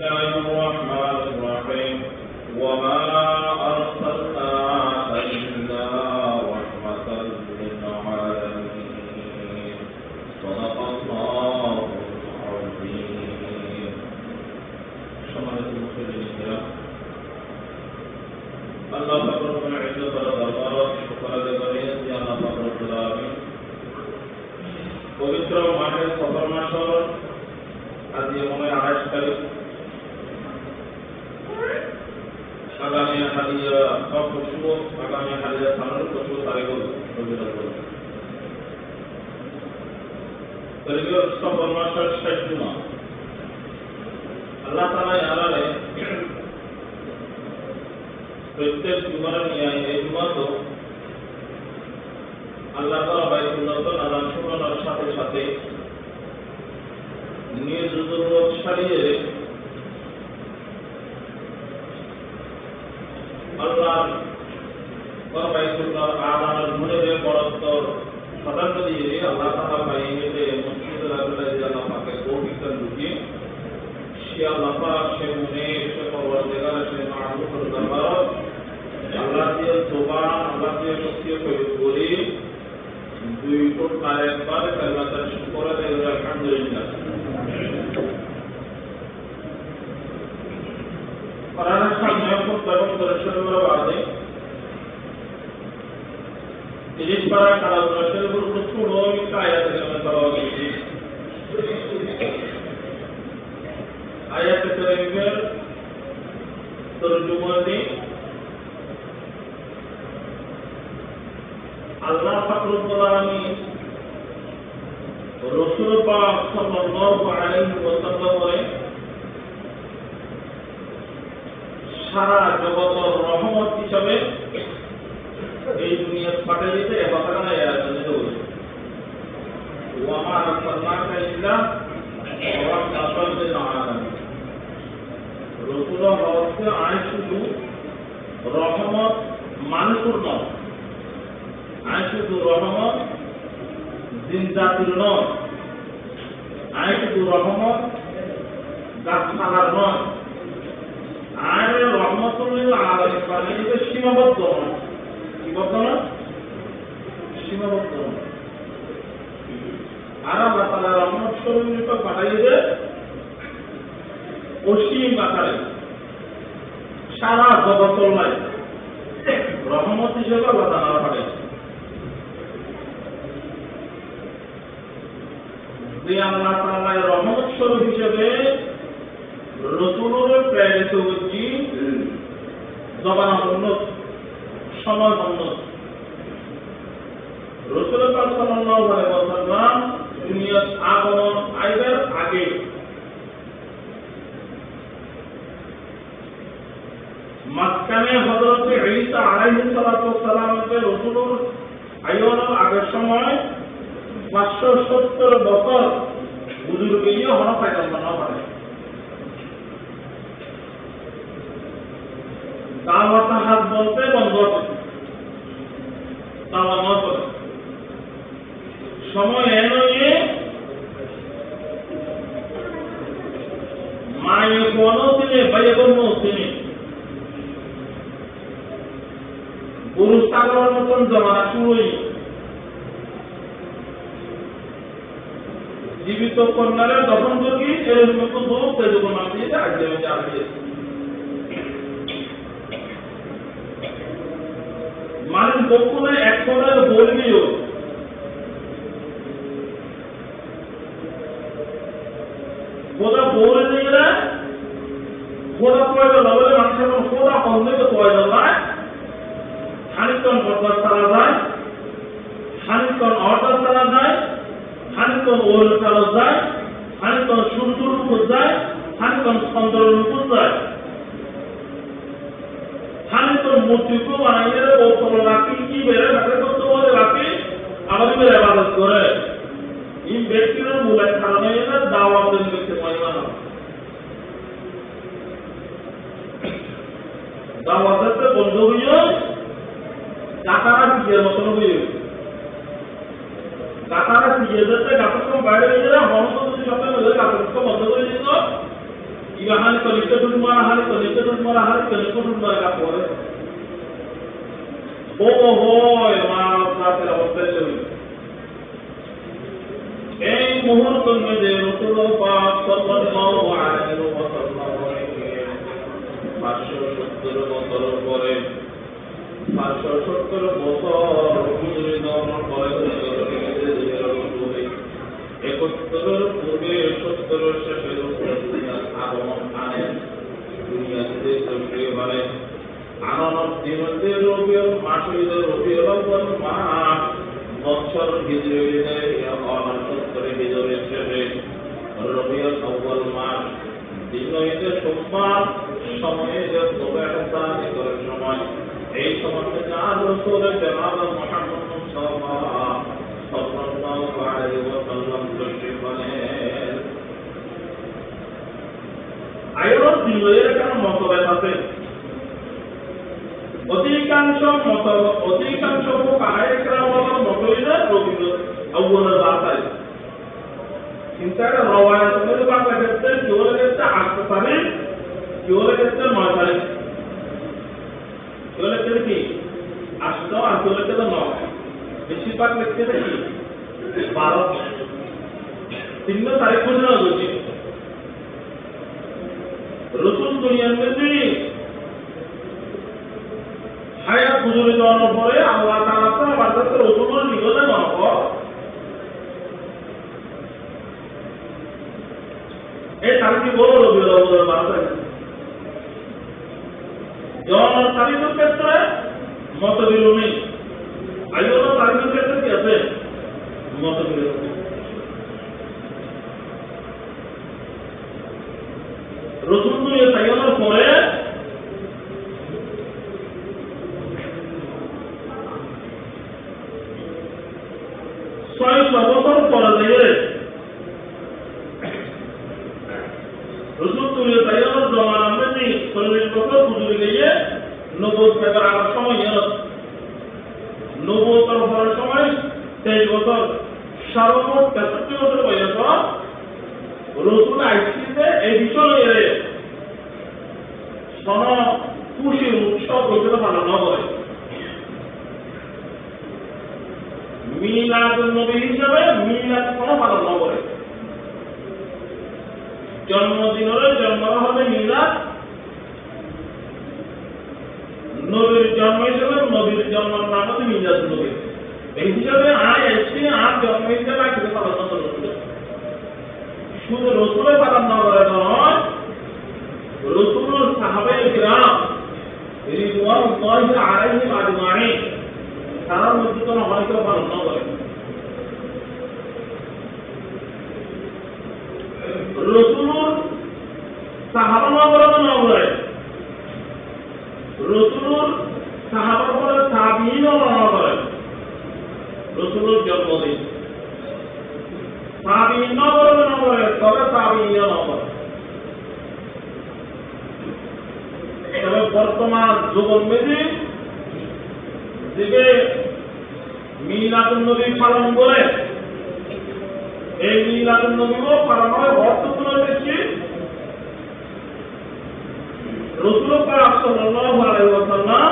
الله الرحمن الرحيم وما أرسلناك إلا رحمة للعالمين صدق الله العظيم. সম্মানিত মুসলিম আল্লাহ পাক রব্বুল ইজ্জতের দরবারে শুকর আদায় করি যে আল্লাহ পাক রব্বুল আলামিন পবিত্র মাহে সফর মাসের আজ মনে 28 তারিখ আগামী হাদিয়া সব খুশবু আগামী হাদিয়া সামনে খুশবু তারিখ রবিবার করবে তারিখে সফর মাসের শেষ জুমা আল্লাহ তাআলা আলালে প্রত্যেক জুমার নিয়ে এই জুমা তো আল্লাহ তাআলা বাইতুল্লাহ আযান শোনানোর সাথে সাথে নিজ জরুরত ছাড়িয়ে আল্লাহর বাইতুল্লাহ আযানের মনে বড়ত্বর সাধারণ দিয়ে আল্লাহ তাআলা বাইতে মসজিদুল আকসায় আল্লাহ পাকের পবিত্র রূপে সে আল্লাহ পাক সে মনে সে পরওয়ারদিগার সে মাহবুবুর দরবার আল্লাহ দিয়ে জবান আল্লাহ দিয়ে শক্তি প্রয়োগ করি দুই ফুট আর একবার কালিমাতুল শুকর আদায় করে আলহামদুলিল্লাহ। কোরআনের সামনে এবং দর্শনের বাদে 30 পারা কালাম দর্শনের উপর প্রচুর আয়াত কারিমা করা হয়েছে। আয়াত কারিমের তরজমা দিয়ে আল্লাহ পাক রব্বুল আলামিন রাসূল পাক সাল্লাল্লাহু আলাইহি ওয়াসাল্লামের সারা জগতের রহমত হিসাবে এই দুনিয়ায় পাঠিয়েছে এই কথাটা আয়াতে বলেছে ওয়া মা আরসালনাকা ইল্লা রাহমাতাল লিল আলামিন। রাসূল হচ্ছে আয় শুধু রহমত মানুষের নয়, আয় শুধু রহমত জিন জাতির নয়, আয় শুধু রহমত গাছপালার নয়, আয় রহমতুল আলামিন বানিয়ে সীমাবদ্ধ নয়, সীমাবদ্ধ নয়, সীমাবদ্ধ নয়। আর আল্লাহ তাআলা রহমত স্বরূপ পাঠিয়ে দেয় অসীম আকারে সারা জগতের লাই রহমত হিসেবে আল্লাহ তাআলা পাঠিয়েছে। যে আল্লাহ তাআলা রহমত স্বরূপ হিসেবে রাসূলের প্রেরিত হয়েছি জবান উন্নত সময় উন্নত। রাসূল পাক সাল্লাল্লাহু আলাইহি ওয়াসাল্লাম দুনিয়ার আগমন আইবার আগে মক্কানে হযরত ঈসা আলাইহিস সালাতু ওয়াস সালামকে রাসূলের আয়োনের আগের সময় 570 বছর বুজুর্গিয়ে হন পয়গম্বর না হয়। দাওয়াত হাত বলতে বন্ধ দাওয়াত না করে সময় এনে মায়ে কোন দিনে বাইগন দিনে গরু ছাগলের মতন জমা শুরুই জীবিত কন্যারে দফন করি এরকম দুঃখ তেজুক মাটিয়ে আগে আসবে। মানুষ বকুলে একশোটার বলবিও খোদা বলে নিয়ে খোদা পয়দা লবলে মানুষের খোদা বন্ধকে পয়দা নয়, খানিকক্ষণ বরদাস্ত করা যায়, খানিকক্ষণ অর্ডার করা যায়, খানিকক্ষণ ওল করা যায়, খানিকক্ষণ সূর্যের উপর যায়, খানিকক্ষণ চন্দ্রের উপর যায়, খানিকক্ষণ মূর্তিকে বানাইয়ে বোতল রাখি কি বেড়ে রাখে করতে বলে রাখি আবার বেড়ে আবাদত করে এই ব্যক্তির মূলের কারণে দাওয়াত দিতে মহিমা না দাওয়াতে বন্ধ হইও কাতারা দিয়ে মতন হইও কাতারা দিয়ে যেতে গাছের বাইরে হয়ে যায় হন যদি সাথে গাছের বন্ধ করে দিত Hal ko nito dun mara ka pore. Hoy আমার সাথে অবস্থা ছিল এই মুহূর্তের মধ্যে রাসূলুল্লাহ পাক সাল্লাল্লাহু আলাইহি ওয়াসাল্লাম 570 বছর পরে 570 বছর হুজুরি দওয়ার পরে 71 পূর্বে 70 শেষে রাসূলুল্লাহ আগমন আনেন দুনিয়াতে সক্রিয় ভাবে আনার দিনতে রবিউল মাসিদের রবিউল আউয়াল মাস বছর হিজরিতে আমার 70 হিজরির শেষে রবিউল আউয়াল মাস দিন হইতে সোমবার সময়ে যে প্রবেশান করার সময় এই সময়তে চার রাসূলের জনাব মুহাম্মদ সাল্লাল্লাহু আলাইহি ওয়াসাল্লাম তশরীফ আনেন আয়াত দিনের কোন মতভেদ আছে অধিকাংশ কাহায়করামের মতভেদ রবিউল আউয়ালের বাতায় কিন্তু একটা রওয়ায়াতের বাংলা ক্ষেত্রে কেউ লেগেছে 8 তারিখ কেউ লেগেছে 9 তারিখ কেউ লেগেছে কি 8 আর কেউ লেগেছে 9 বেশিরভাগ লিখতে কি 12 3 তারিখ পর্যন্ত হচ্ছে রাসূল দুনিয়ার মধ্যে হায়াত হুজুরি দেওয়ার পরে আল্লাহ তাআলা বারদাত রাসূলের নিগলে নব এই তারিখে বড় রবিউল আউয়ালের বারদাত জন তারিখের ক্ষেত্রে মতবিরোধী আইয়ুল তারিখের ক্ষেত্রে কি আছে মতবিরোধী রাসূল দুনিয়া তাইয়ানোর পরে বছর পরে দিয়ে রাসূল দুনিয়া তাইয়ানোর জমানার মধ্যে 40 বছর গুজরে গিয়ে নবুয়ত পেপার আসার সময় নবুয়তের পরের সময় 23 বছর সর্বমোট 63 বছর বয়স রাসূল আইসিতে এই বিষয়ে খুশি উৎসব হিসেবে পালন করে মিলাদুন নবী হিসেবে মিলাদ পালন করে জন্মদিনের জন্ম হবে মিলাদ নবীর জন্ম হিসেবে নবীর জন্মের নাম হচ্ছে মিলাদুন নবী এই হিসাবে আর জন্ম হিসেবে আজকে পালন করে শুধু রাসূলের পালন না করে নয় রাসূলুর সাহাবায়ে কিরাম রিদওয়ানুল্লাহি আলাইহিম আজমাইন তারা মধ্যে কোনো অনেকে পালন না করে রাসূলুর সাহাবা না করে রাসূলুর সাহাবা করে তাবিঈন না করে রাসূলুর জন্মদিন তাবিঈন না করে তবে তাবিঈন না করে তবে বর্তমান যুগের মধ্যে যে মিলাদুন নবী পালন করে এই মিলাদুন নবীও পালন হয় অর্থগুলো দেখছি রাসূল পাক সাল্লাল্লাহু আলাইহি ওয়াসাল্লাম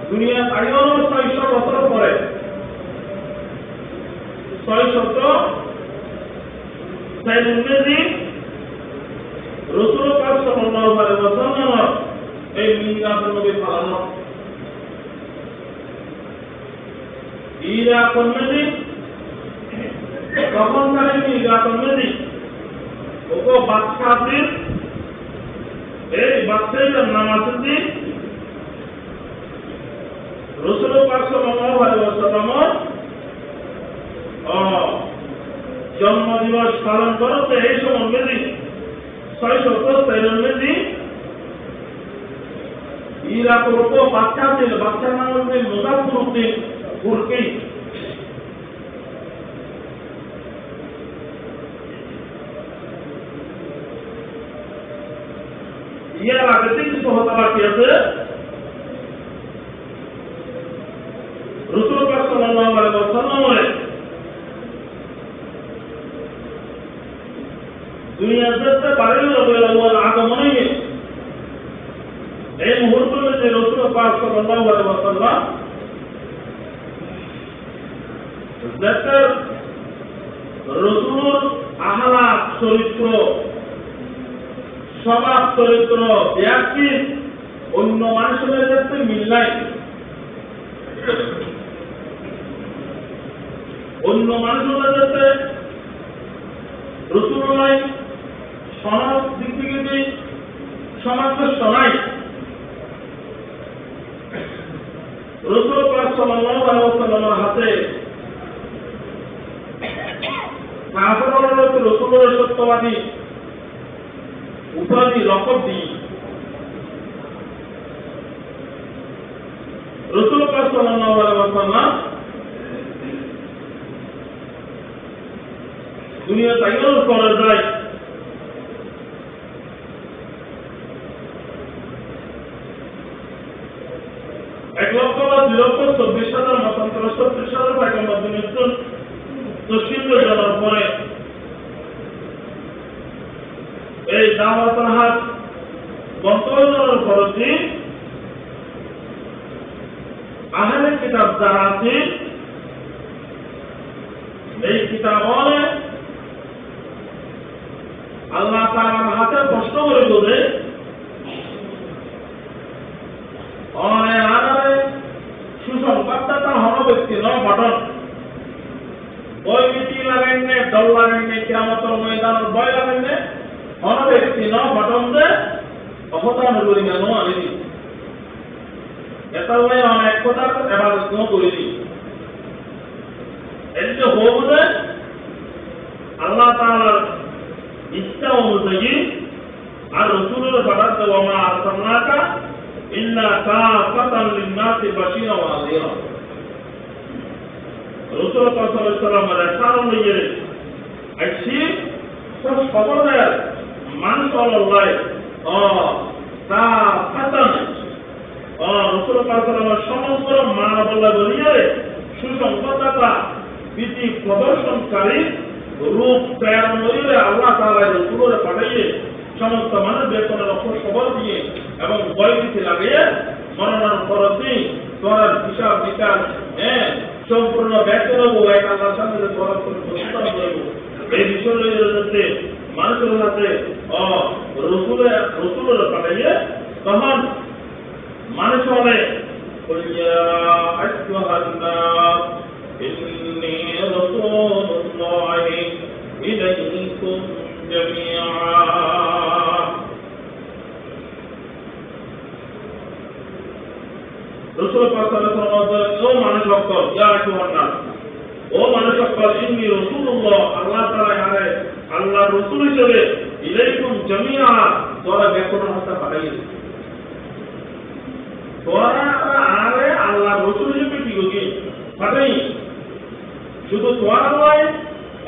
দুনিয়া আইয়ুল 600 বছর পরে 646 রাসূল পাক সাল্লাল্লাহু আলাইহি ওয়াসাল্লাম এই মিলাদুন নবী পালন ইরা কর্মী কখন তারিখ ইরা কর্মী ওকো বাদশাহদের এই বাদশাহের নাম আছে রাসূল পাক সাল্লাল্লাহু আলাইহি ওয়াসাল্লাম জন্মদিবস পালন করতে এই সময় মেদি 693 ইরাকের উপর বাদশাহ ছিল বাদশার নাম হচ্ছে মুজাফফরউদ্দিন তুর্কি ইয়ার আগে থেকে সহতা বাকি আছে রাসূল পাক সাল্লাল্লাহু আলাইহি ওয়াসাল্লাম দুনিয়ার দেখতে পারেন রবিউল আউয়াল আগমনে এই মুহূর্তে যে রাসূল পাক সাল্লাল্লাহু আলাইহি ওয়াসাল্লাম যাদের রাসূলুর আহলাক চরিত্র স্বভাব চরিত্র ব্যক্তি অন্য মানুষের সাথে মিল নাই, অন্য মানুষের সাথে রাসূলুল্লাহ সমাজ দিক থেকে সামঞ্জস্য নাই। রাসূল পাক সাল্লাল্লাহু আলাইহি ওয়াসাল্লামের হাতে কাফেররা রাসূলের সত্যবাদী উপাধি লকব দিই। রাসূল পাক সাল্লাল্লাহু আলাইহি ওয়াসাল্লাম দুনিয়া তাইয়র করে যায় 1,02,24,000 মতান্তর 36,000 পয়গম্বর দুনিয়ার তশরিফ জানার পরে এই দাওয়াতের হাত বন্টনের পরতে আহলে কিতাব যারা আছে এই কিতাবনে আল্লাহ তাআলার হাতে প্রশ্ন করে বলে সুসংবাদদাতা হন ব্যক্তি নয় ঘটন বই নীতি লাগাইনে দল লাগাইনে কিয়ামতের ময়দানের বই লাগাইনে হন ব্যক্তি নয় ঘটন যে অবদান করি না আনি এটা হলে অনেক কথা এবার করে দিই এই যে হবে আল্লাহ তাআলার ইচ্ছা অনুযায়ী আর রাসূলের বারাত ওয়া মা আরসালনাকা ইল্লা কাফাতান লিন-নাসি বাশীরা ওয়া নাযীরা। রাসূল সাল্লাল্লাহু আলাইহি ওয়াসাল্লামের রিসালাত নিয়ে আইছি সব খবরদার মানুষ আল্লাহ কাফাতান রাসূল সাল্লাল্লাহু আলাইহি ওয়াসাল্লামের সমগ্র মানবতার বলিয়ে সুসংবাদদাতা বিধি প্রদর্শনকারী রূপ প্রেরণ করে আল্লাহ তাআলা রাসূলের পাঠিয়ে সমস্ত মানুষ বেতনের অক্ষর খবর দিয়ে এবং বই দিতে লাগিয়ে মরণের পরতে তোরার হিসাব বিকাশ সম্পূর্ণ ব্যক্তির এক আল্লাহর সামনে তোরার করে প্রস্তাব করব এই বিষয়গুলোতে মানুষের হাতে রসুলের পাঠিয়ে তখন মানুষ হবে إني رسول الله إليكم جميعا رسول الله صلى الله عليه وسلم ও মানুষ সকল ইয়া আইয়ুহান নাস ও মানুষ সকল ইন্নী রাসূলুল্লাহ আল্লাহ তাআলা আরে আল্লাহর রাসূল হিসেবে ইলাইকুম জামিআ তোরা বেকরণ হতে পাঠাই তোরা আরে আল্লাহর রাসূল হিসেবে কি গো পাঠাই শুধু তোরা নয়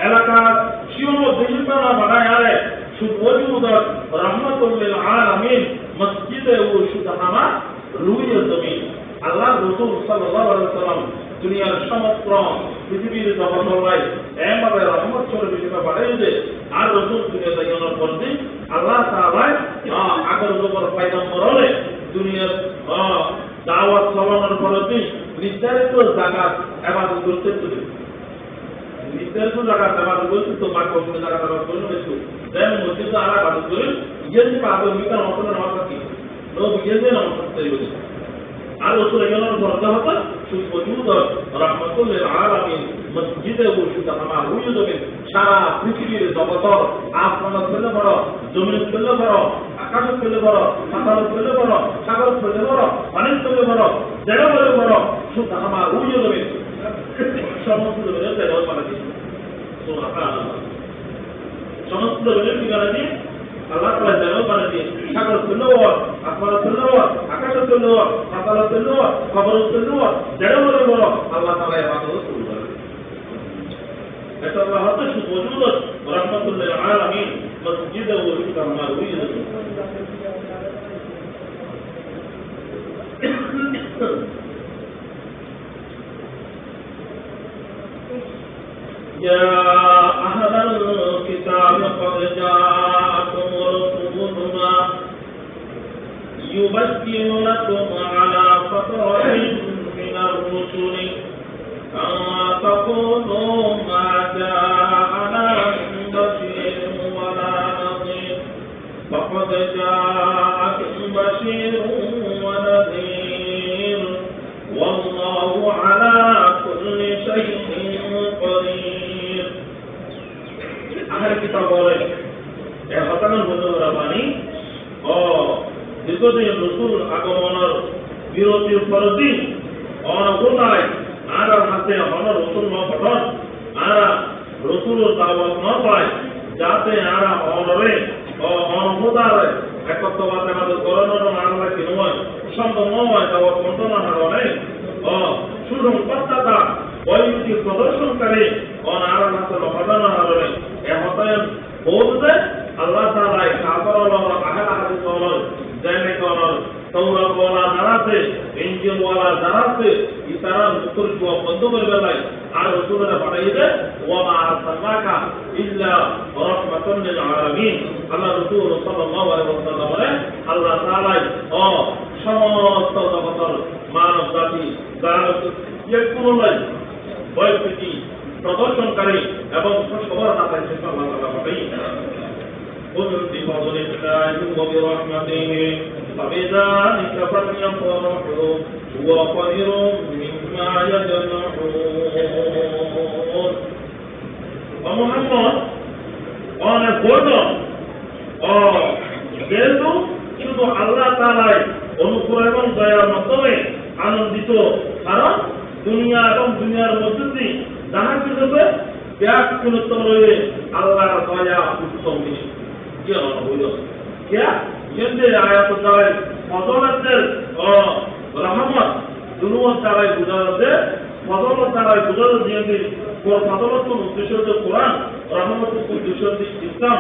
এলাকার শিওর দেশবানা বানায় আরে শুধু ওজুদাত রাহমাতুল লিল আলামিন মসজিদে ও সুদহামা রুইয়ে জমিন আল্লাহ রাসূল সাল্লাল্লাহু আলাইহি ওয়াসাল্লাম দুনিয়ার সমগ্র পৃথিবীর জগৎময় এমভাবে রহমত স্বরূপ হিসেবে পাঠিয়েছে আর রাসূল দুনিয়া জাগানোর পরে আল্লাহ তাআলা আগর যুগের পয়গম্বর হলে দুনিয়ার দাওয়াত চালানোর পরে নির্ধারিত জায়গা ইবাদত করতে হবে নির্ধারিত জায়গা ইবাদত করতে তো মাত্র কোন জায়গা ইবাদত করতে হবে যেমন মসজিদে আর ইবাদত করে ইয়েতে পাবো মিটার মতন নামাজ কি লোক ইয়েতে নামাজ পড়তে হবে আর রাসূল এর দরজা হতো সুবজুদ রাহমাতুল লিল আলামিন মসজিদে ও সুদহামা রুইয়ে জমিন সারা পৃথিবীর জগতর আসমান থেকে বড় জমিন থেকে বড় আকাশ থেকে বড় পাতাল থেকে বড় সাগর থেকে বড় পানি থেকে বড় জায়গা থেকে বড় সুদহামা রুইয়ে জমিন সমস্ত জমিনের জায়গা পানি সুবহানাল্লাহ সমস্ত জমিনের ঠিকানা দিয়ে আল্লাহ তাআলা জায়গা পানি দিয়ে সাগর থেকে বড় আসমান থেকে বড় আকাশ থেকে বড় পাতাল থেকে বড় খবর থেকে বড় জায়গা থেকে বড় আল্লাহ তাআলা ইবাদত শুরু করে এটা আল্লাহ হতে সুবজুদ রাহমাতুল লিল আলামিন মসজিদে ও সুদহামা রুইয়ে জমিন يا أهل الكتاب قد جاءكم يبين لكم على فترة من الرسل أن تقولوا ما جاءنا من بشير ولا نذير فقد جاءكم بشير ونذير والله على كل شيء قدير. আখের কিতাব বলে এই হতানোর বন্ধুরা বাণী ও দীর্ঘদিন রসুল আগমনের বিরতির পরদিন অনগোতায় আর হাতে হন রসুল ন পঠন আর রসুল দাওয়াত ন পায় যাতে আর অনরে ও অনগোতারে একত্রবাদ আমাদের করোনার মানলা কি নয় সম্ভব নয় দাওয়াত মন্ত্রণা হারণে ও সুরম পত্তাতা বৈদিক প্রদর্শনকারী অনার হাতে লফাদানা হারণে এ হতায়ন বলতে আল্লাহ তাআলা কাফারল আহলে হাদিস ওয়ালা জানে কোন তাওরাত ওয়ালা জানাতে ইনজিল ওয়ালা জানাতে ইতারা মুকুর জবাব বন্ধ করে দেয় আর রাসূলরা পাঠাইতে ওয়া মা আরসালনাকা ইল্লা রাহমাতান লিল আলামিন। আল্লাহ রাসূল সাল্লাল্লাহু আলাইহি ওয়াসাল্লাম বলেন আল্লাহ তাআলা ও সমস্ত জগতের মানব জাতি যারা ইকুলাই বৈদিক প্রদর্শনকারী এবং খবর দাতা হিসেবে আল্লাহ তাআলা পাঠাই। قل بفضل الله وبرحمته فبذلك فليفرحوا هو خير مما يجمعون. ومحمد অনেক বড় যেহেতু শুধু আল্লাহ তাআলাই অনুগ্রহ এবং দয়ার মাধ্যমে আনন্দিত, কারণ দুনিয়া এবং দুনিয়ার মধ্যে দিয়ে যাহা কিছু হবে ব্যাকুলতা রয়ে আল্লাহর দয়া উত্তম জিনিস কি হইল क्या यंदे आयत द्वारा फजलतेर रहमत दुनुओ द्वारा बुझाते फजलत द्वारा बुझाते यंदे को फजलत को उद्देश्य जो कुरान रहमत को उद्देश्य इस्लाम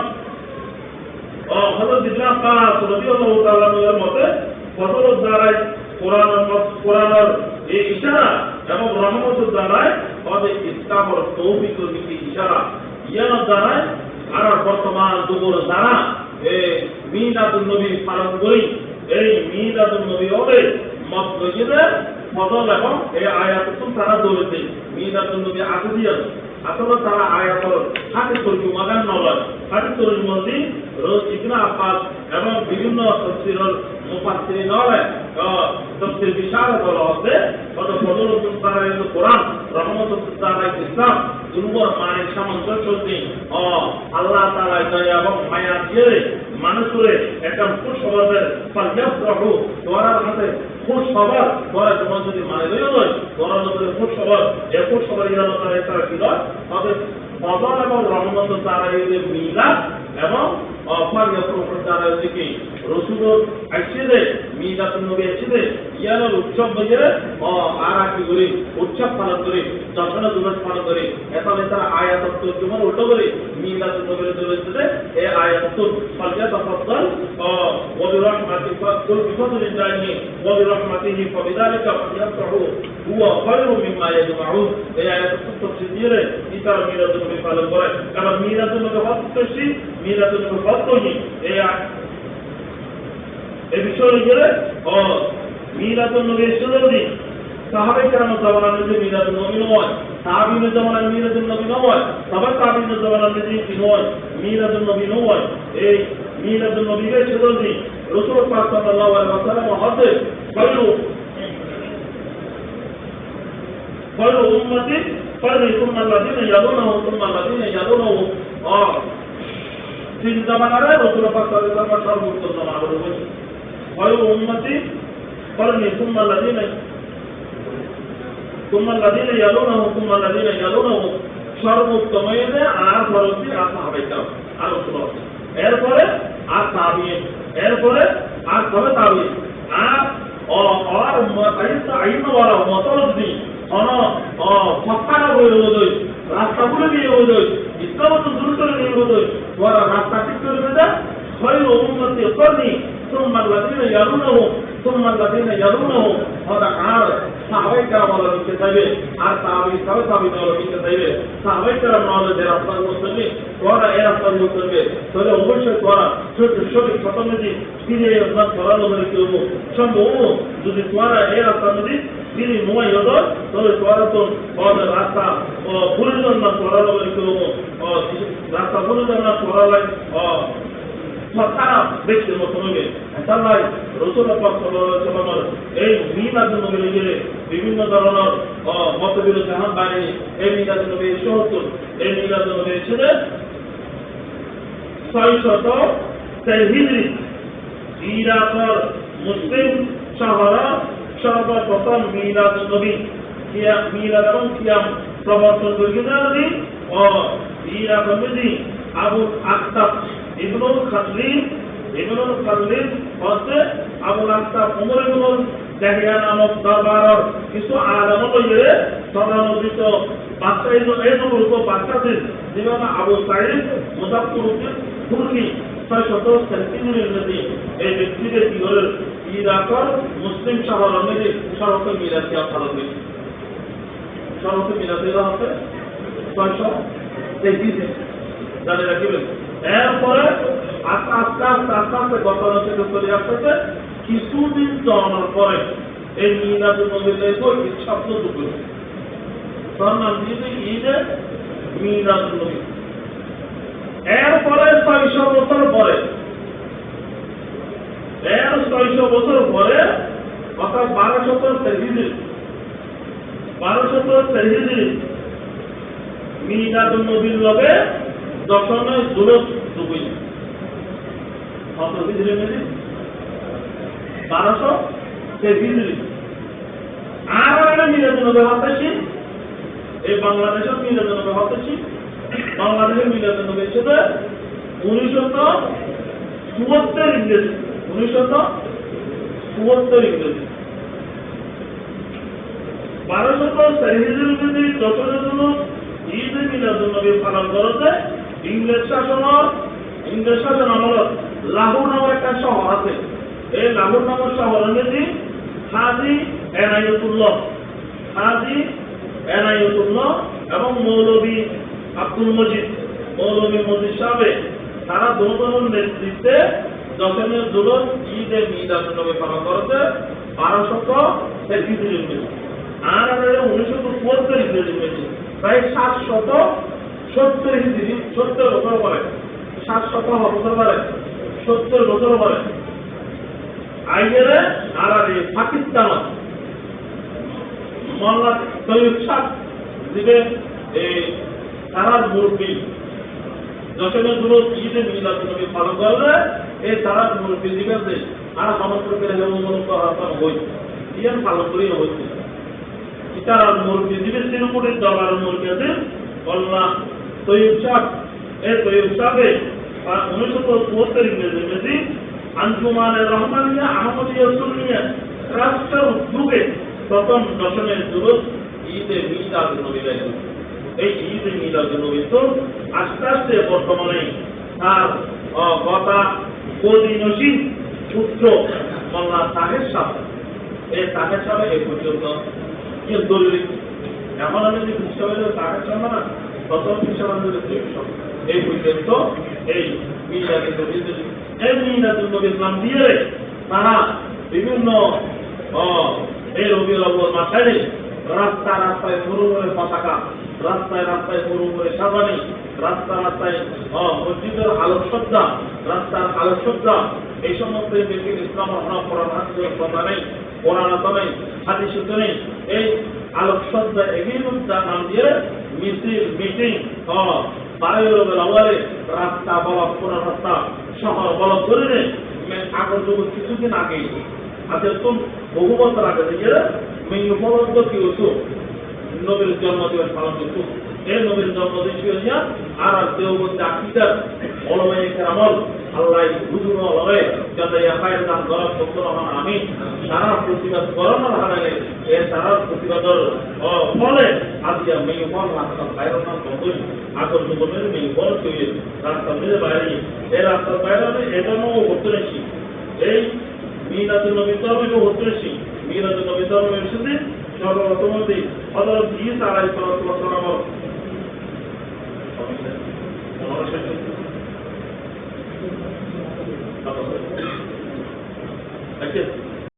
हजरत इब्न अब्बास রাদিয়াল্লাহু তাআলা এর মতে ফজলত দ্বারা কোরআনের এই ইশারা এবং রহমতের দ্বারা আমাদের ইসলামের তৌফিকের দিকে ইশারা ইয়ার দ্বারা আর বর্তমান যুগের দ্বারা মিলাদুন নবী পালন করি। এই মিলাদুন নবী হবে মসজিদে ফজল এবং এই আয়াতুল তারা দৌলতে মিলাদুন নবী আসিয়া আসলে তারা আয়াতুল হাতে করি মাগান নয় হাতে করি মধ্যে রোজ ইবনে আব্বাস এবং বিভিন্ন তাফসীরের মুফাসসিরিন নয় তাফসীর বিশাল বলা হবে কত ফজলুল তারা এই কোরআন রহমতুল তারা ইসলাম দুনুর মানে সামঞ্জস্য নেই আল্লাহ তাআলা দয়া এবং মায়া দিয়ে মানুষের একটা খুশ খবরের ফালয়াফরাহু দোয়ার হাতে খুশ খবর দোয়ার তোমার যদি মানে লয় দোয়ার মধ্যে খুশ খবর এই খুশ খবর ইয়ার তারা এটা কি লয় তবে ফজল এবং রহমত তারা এই মিলাদ এবং ফালয়াফরাহু তারা দিকে রাসূল আইসিদে মিলাদুন নবী আইসিদে ইয়ার উৎসব বলে আর কি করে উৎসব পালন করে দশনা দিবস পালন করে এখানে তারা আয়াত তর্জমা উল্টো করে মিলাদুন নবীর দলেতে এই আয়াত ফালয়াতাফাদ্দাল ওয়া বিরহমাতিহি কুল বিফদলিল্লাহি ওয়া বিরহমাতিহি ফাবিযালিকা ফালইফরাহু হুয়া খায়রুম মিম্মা ইয়াজমাউন। এই আয়াত তাফসীর দিয়ে ইতারা মিলাদুন নবী পালন করে কারণ মিলাদুন নবী হচ্ছে মিলাদুন নবী হচ্ছে এই বিষয়ে গেলে মিলাদুন নবী সুন্নতি সাহাবায়ে কেরাম জামানাতে মিলাদুন নবী নয়, তাবিঈনের জামানায় মিলাদুন নবী নয়, তারপর তাবিঈনের জামানাতে কি নয় মিলাদুন নবী নয়। এই মিলাদুন নবীকে সুন্নতি রাসূল পাক সাল্লাল্লাহু আলাইহি ওয়াসাল্লাম হতে খায়রু উম্মতি ফাররি সুম্মা আল্লাযিনা ইয়ালুনাহু সুম্মা আল্লাযিনা ইয়ালুনাহু তিন জামানারে রাসূল পাক সাল্লাল্লাহু আলাইহি ওয়াসাল্লাম সর্বোত্তম জামানা বলে খায়রু উম্মতি ফাররি সুম্মা আল্লাযিনা ইয়ালুনাহু সুম্মা আল্লাযিনা ইয়ালুনাহু সর্বোত্তম এনে আর ফরজি আর সাহাবায়ে কেরাম আর রাসূল এরপরে আর তাবিঈন এরপরে আর তবে তাবিঈন আর উম্মত আইন ওয়ালা উম্মতদি ফক্কারা হয়ে ওই রাস্তাগুলো দিয়ে ওই ইসলামত দূর করে নিয়ে ওই ওরা রাস্তা ঠিক করে দেয় খায়রু উম্মতি করনি সুম্মা আল্লাযিনা ইয়ালুনাহু সুম্মা আল্লাযিনা ইয়ালুনাহু ওরা আর সাহাবায়ে কেরাম আল্লাহ দিতে চাইবে আর তাবিঈন আল্লাহ দিতে চাইবে সাহাবায়ে কেরাম আল্লাহ যে রাস্তার মধ্যে তোরা এই রাস্তার মধ্যে তাহলে অবশ্যই তোরা সঠিক সতর্কতা ফিরে আপনার করানো হলে কেউ সম্ভব যদি তোরা এই রাস্তার মধ্যে ফিরে নোয়াই হতো তাহলে তোরা তো রাস্তা পরিচালনা করানো হলে কেউ রাস্তা পরিচালনা করালে খারাপ ব্যক্তির মতো হবে তাহলে রাসূলুল্লাহ সাল্লাল্লাহু আলাইহি ওয়াসাল্লামের এই মিলাদুন নবীর বিভিন্ন ধরনের মতবিরোধ জাহান বাড়ি এই মিলাদুন নবীর ৭০ এই মিলাদুন নবীর ছিল ৬০০ হিজরি ইরাকের মুসলিম শহরে সর্বপ্রথম মিলাদুন নবী মিলাদ এবং কিয়াম প্রবর্তন করেছিলেন ও ইরাকের মধ্যে আবুল আখতাব ইবনুল খালিদ হচ্ছে আবুল আখতাব উমর ইবনুল দাহিয়া নামক দরবারের কিছু আলেম লইয়ে সদানোদিত বাচ্চা এই নবুত বাচ্চাদের যেমন আবু সাঈদ মুজাফফরউদ্দিন খুরনি ৬৩৭ নদী এই ব্যক্তিদের জীবনের ইরাকের মুসলিম শহর মধ্যে সড়কে মিলাদকে আপনাদের সড়কে মিলাদের হচ্ছে ৬৩৭ জানে রাখবেন এরপরে আস্তে আস্তে ঘটনা থেকে চলে আসতেছে কিছুদিন চলার পরে এই মিলাদুন নবীর শব্দ ঢুকে তার নাম দিয়েছে ঈদে মিলাদুন নবী এরপরে ৬০০ বছর পরে অর্থাৎ ১২০০ হিজরি মিলাদুন নবীর লগে দশমে জুলুস ডুবই কত হিজরি মেনে ১২০০ হিজরি আর একটা মিলাদুন নবী হতেছি এই বাংলাদেশের মিলাদুন নবী হতেছি বাংলাদেশের মিলাদুন নবী ছিল ১৯৭৪ ইংরেজি ১৯৭৪ ইংরেজি ১২০০ হিজরি দশমে জুলুস ঈদ মিলাদুন নবী পালন করতে ইংরেজ শাসন আমলত লাহোর নামের একটা শহর আছে এই লাহোর নামের শহরের মধ্যে হাজী এনায়েতুল্লাহ এবং মৌলভী আব্দুল মজিদ সাহেব তারা দুজনের নেতৃত্বে দশমে জুলুস ঈদ মিলাদুন নবী পালন করতে ১২০০ হিজরির মধ্যে আর ১৯৭৪ হিজরির মধ্যে প্রায় ৭৭০ হিজরি ৭০ বছর পরে ৭০০ বছর পরে ৭০ বছর পরে আইয়েরে আর পাকিস্তান মোহাম্মদ তৈয়ব শাহ দিবে এই তারার মুরব্বী দশমে জুলুস ঈদ মিলাদুন নবী পালন করলে এই তারার মুরব্বী দিবে যে আর সমস্ত করে হই ইয়ান পালন করি হচ্ছে তারার মুরব্বী দিবে সিলকুটির দরবারের মুরব্বী আছে আল্লাহ তৈয়ব শাহ এই তৈয়ব সাহেব ১৯৭৪ ইংরেজি আঞ্জুমানে রহমানিয়া আহমদিয়া সুন্নিয়া রাষ্ট্রের উদ্যোগে প্রথম দশমে জুলুস ঈদে মিলাদুন নবী এই ঈদে মিলাদুন নবী তো আস্তে আস্তে বর্তমানে তার কথা কদিনসী পুত্র মোল্লা তাহের সাহেব এই তাহের সাহেব এই পর্যন্ত দলিল এখন আমি যে হিসাবে তাহের সাহেব না প্রথম হিসাবে এই পর্যন্ত এই মিলাদুন নবীর নাম দিয়ে তারা বিভিন্ন এই রবিউল আউয়াল মাসে রাস্তায় মুরুমের পতাকা রাস্তায় মুরুমের সাজানি রাস্তায় মসজিদের আলোকসজ্জা রাস্তার আলোকসজ্জা এই সমস্ত ব্যক্তির ইসলামের কথা নেই কোরআন নেই হাদিস নেই এই আলোকসজ্জা এগিয়ে নাম দিয়ে মিটিং রাস্তা বলক পুরো রাস্তা শহর বলক করে নেই আগের যুগ কিছুদিন আগেই আজ বহু বছর আগে থেকে মেয়ে উপলব্ধ কি হতো নবীর জন্মদিবস পালন করত এই নবীর জন্মদিন কি আর দেওবন্দি আকিদার অলমায়ে কেরামল আল্লাহ হুজুর লড়ে যাতে এফআইআর নাম গরম করতে হন আমি সারা প্রতিবাদ করানোর হারালে এই সারা প্রতিবাদের ফলে আজকে মেয়ে উপর রাস্তার বাইরের নাম কতই আগর জীবনের মেয়ে উপর তৈরি রাস্তার মেয়ে বাইরে এই রাস্তার বাইরে এটাও করতে নিচ্ছি এই মিলাদুন নবী ধর্মে ভর্তি মিলাদুন নবী ধর্মের সাথে সর্বপ্রথমতি হযরত ঈসা আলাইহিস সালাম Okay.